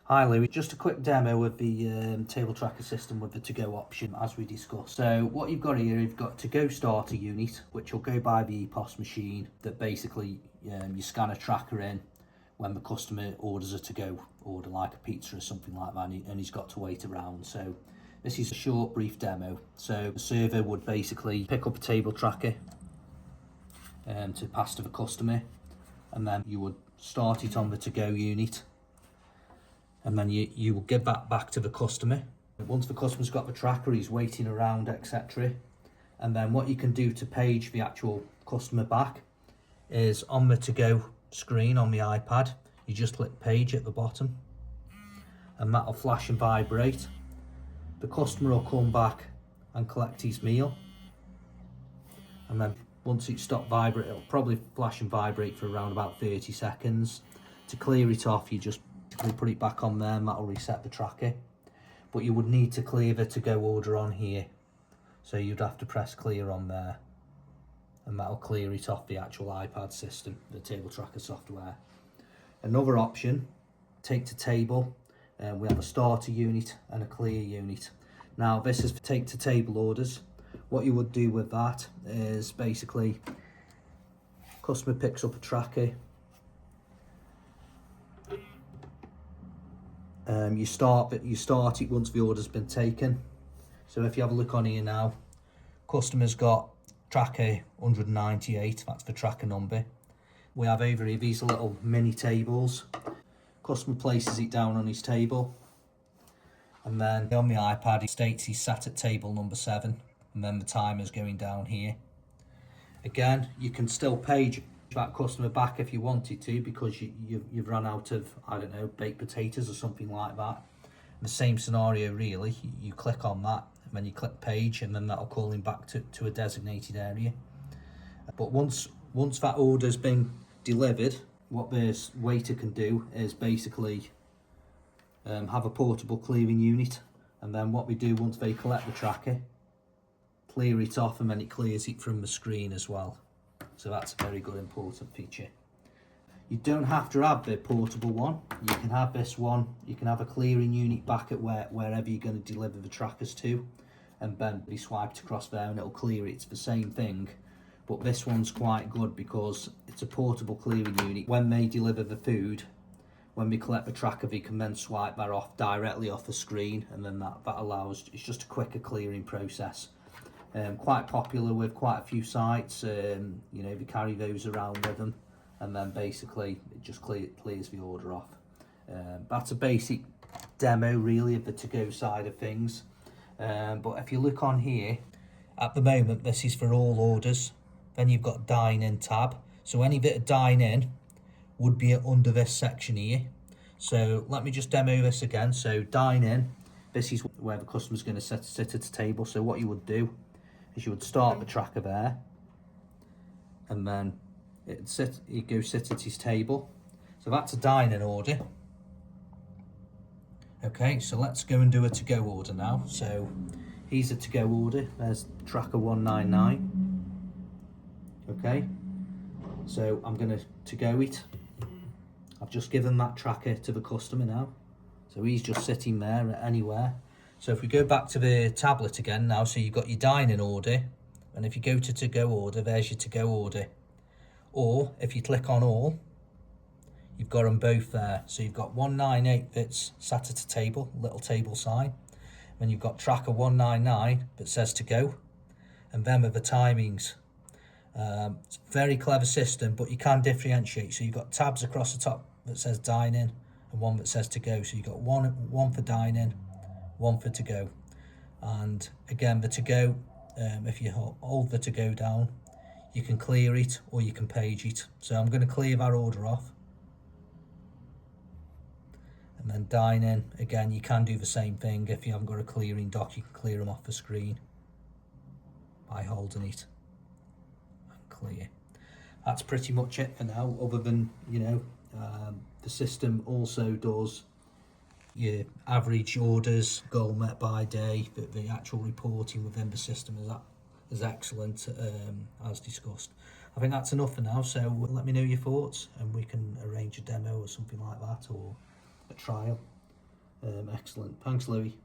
Hi Louis, just a quick demo of the table tracker system with the to-go option as we discussed. So what you've got here, you've got to-go starter unit, which will go by the EPOS machine that basically you scan a tracker in when the customer orders a to-go order like a pizza or something like that, and he's got to wait around. So this is a short, brief demo. So the server would basically pick up a table tracker to pass to the customer, and then you would start it on the to-go unit, and then you will give that back to the customer. Once the customer's got the tracker, he's waiting around, etc. And then what you can do to page the actual customer back is on the to-go screen on the iPad, you just click page at the bottom, and that'll flash and vibrate. The customer will come back and collect his meal, and then once it stopped vibrating, it'll probably flash and vibrate for around about 30 seconds. To clear it off, you just put it back on there, and that'll reset the tracker. But you would need to clear the to-go order on here, so you'd have to press clear on there, and that'll clear it off the actual iPad system, the table tracker software. Another option, take to table. We have a starter unit and a clear unit. Now this is for take to table orders. What you would do with that is basically customer picks up a tracker, you start it once the order's been taken. So if you have a look on here now, customer's got tracker 198, that's the tracker number. We have over here these little mini tables. Customer places it down on his table, and then on the iPad it states he's sat at table number 7, and then the timer's going down here. Again, you can still page that customer back if you wanted to, because you've run out of, I don't know, baked potatoes or something like that. The same scenario really, you click on that and then you click page, and then that'll call him back to a designated area. But once that order's been delivered, what this waiter can do is basically have a portable clearing unit, and then what we do once they collect the tracker, clear it off, and then it clears it from the screen as well. So that's a very good important feature. You don't have to have the portable one. You can have this one. You can have a clearing unit back at wherever you're going to deliver the trackers to, and then be swiped across there and it'll clear it. It's the same thing, but this one's quite good because it's a portable clearing unit. When they deliver the food, when we collect the tracker, they can then swipe that off directly off the screen, and then that allows, it's just a quicker clearing process. Quite popular with quite a few sites. You know, they carry those around with them, and then basically it just clears the order off. That's a basic demo really of the to-go side of things. But if you look on here, at the moment this is for all orders. Then you've got dine in tab, so any bit of dine in would be under this section here. So let me just demo this again. So dine in, this is where the customer's going to sit at a table. So what you would do is you would start the tracker there, and then he'd go sit at his table. So that's a dine-in order. Okay, so let's go and do a to-go order now. So here's a to-go order. There's tracker 199. Okay, so I'm going to go it. I've just given that tracker to the customer now, so he's just sitting there at anywhere. So if we go back to the tablet again now, so you've got your dine-in order, and if you go to go order, there's your to-go order. Or if you click on all, you've got them both there. So you've got 198 that's sat at a table, little table sign. Then you've got tracker 199 that says to go, and then with the timings. It's a very clever system, but you can differentiate. So you've got tabs across the top that says dine-in, and one that says to go. So you've got one for dine-in, one for to go. And again, the to go, if you hold the to go down, you can clear it or you can page it. So I'm going to clear that order off, and then dine in again, you can do the same thing. If you haven't got a clearing dock, you can clear them off the screen by holding it and clear. That's pretty much it for now, other than, you know, the system also does your average orders, goal met by day, the actual reporting within the system is excellent, as discussed. I think that's enough for now, so let me know your thoughts and we can arrange a demo or something like that, or a trial. Excellent. Thanks, Louis.